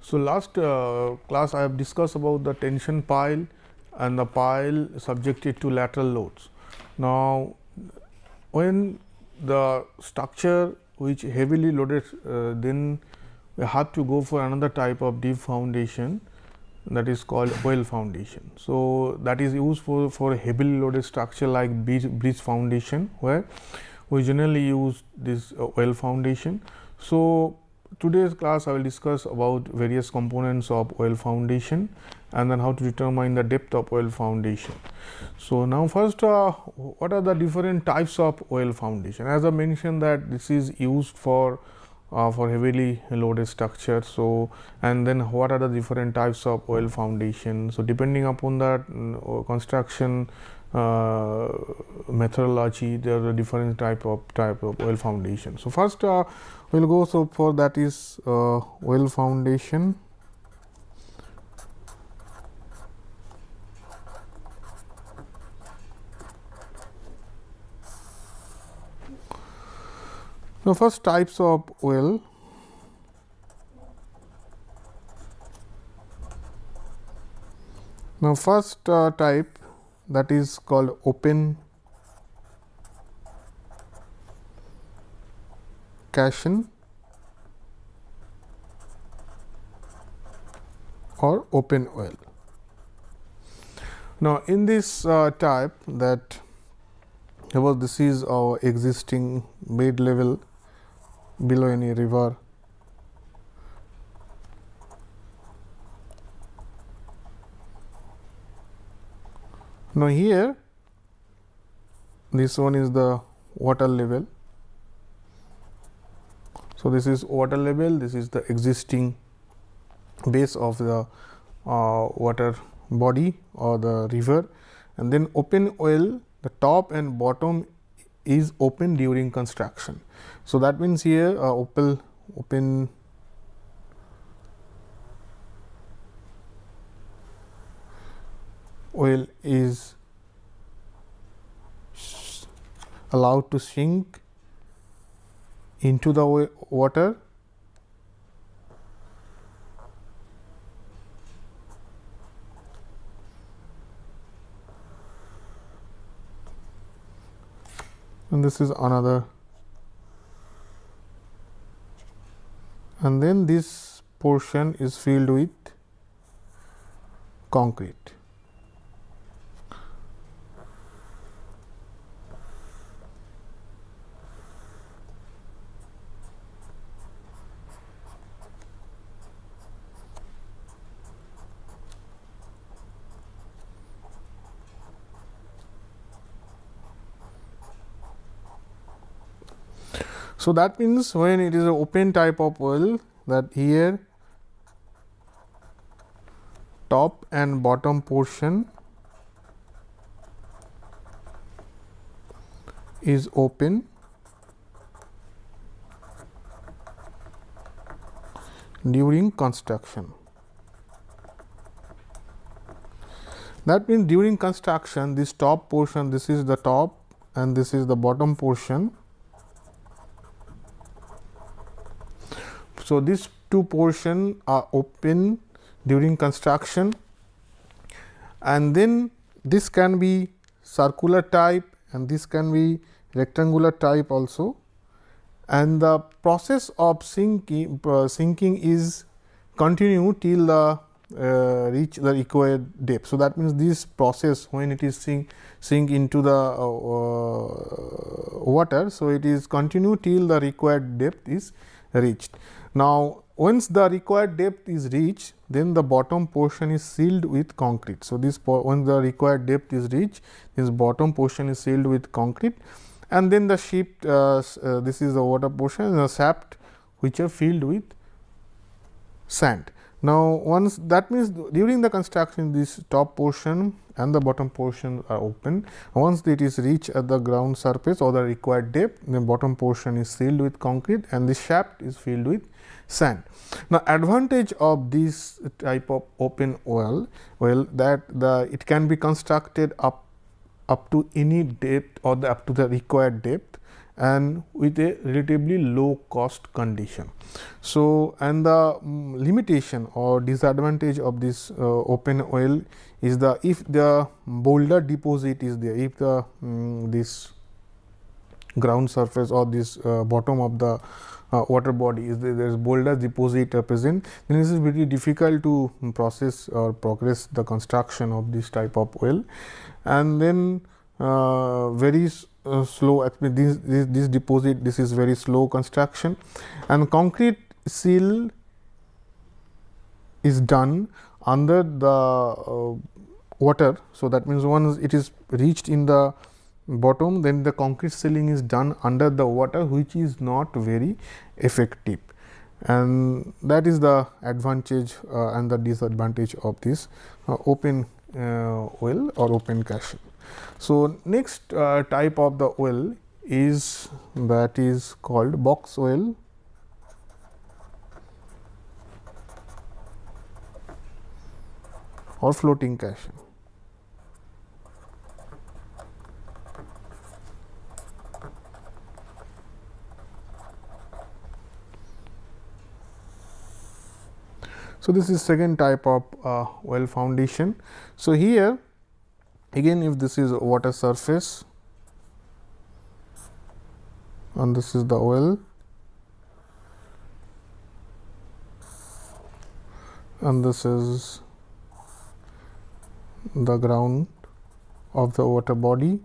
So, last class I have discussed about the tension pile and the pile subjected to lateral loads. Now, when the structure which heavily loaded, then we have to go for another type of deep foundation, that is called well foundation. So, that is used for heavily loaded structure like bridge foundation, where we generally use this well foundation. So, today's class I will discuss about various components of well foundation and then how to determine the depth of well foundation. So, now first what are the different types of well foundation? As I mentioned that this is used for heavily loaded structure. So, and then what are the different types of well foundation? So, depending upon that construction methodology, there are different type of well foundation. So, first we will go for that is well foundation. So, first types of well. Now, first type, that is called open caisson or open well. Now, in this type, that suppose this is our existing bed level below any river. Now, here this one is the water level. So, this is water level, this is the existing base of the water body or the river, and then open well, the top and bottom is open during construction. So, that means here open well is allowed to sink into the water and this is another, and then this portion is filled with concrete. So, that means when it is an open type of well, that here top and bottom portion is open during construction. That means during construction, this top portion, this is the top and this is the bottom portion. So, these two portions are open during construction, and then this can be circular type and this can be rectangular type also, and the process of sinking is continue till the reach the required depth. So, that means this process when it is sink into the water. So, it is continue till the required depth is reached. Now, once the required depth is reached, then the bottom portion is sealed with concrete. So, this once the required depth is reached, this bottom portion is sealed with concrete, and then the shaft, this is the water portion, and the shaft which are filled with sand. Now, once that means during the construction, this top portion and the bottom portion are open. Once it is reached at the ground surface or the required depth, the bottom portion is sealed with concrete and the shaft is filled with sand. Now, advantage of this type of open well that it can be constructed up to any depth or up to the required depth, and with a relatively low cost condition. So, and the limitation or disadvantage of this open well is the if the boulder deposit is there, if the this ground surface or this bottom of the water body is there is boulder deposit present, then it is very difficult to process or progress the construction of this type of well. And then very slow, this deposit, this is very slow construction, and concrete seal is done under the water. So, that means once it is reached in the bottom, then the concrete sealing is done under the water, which is not very effective, and that is the advantage and the disadvantage of this open well or open casing. So, next type of the well is that is called box well or floating casing. So, this is second type of well foundation. So, here again if this is water surface and this is the well and this is the ground of the water body,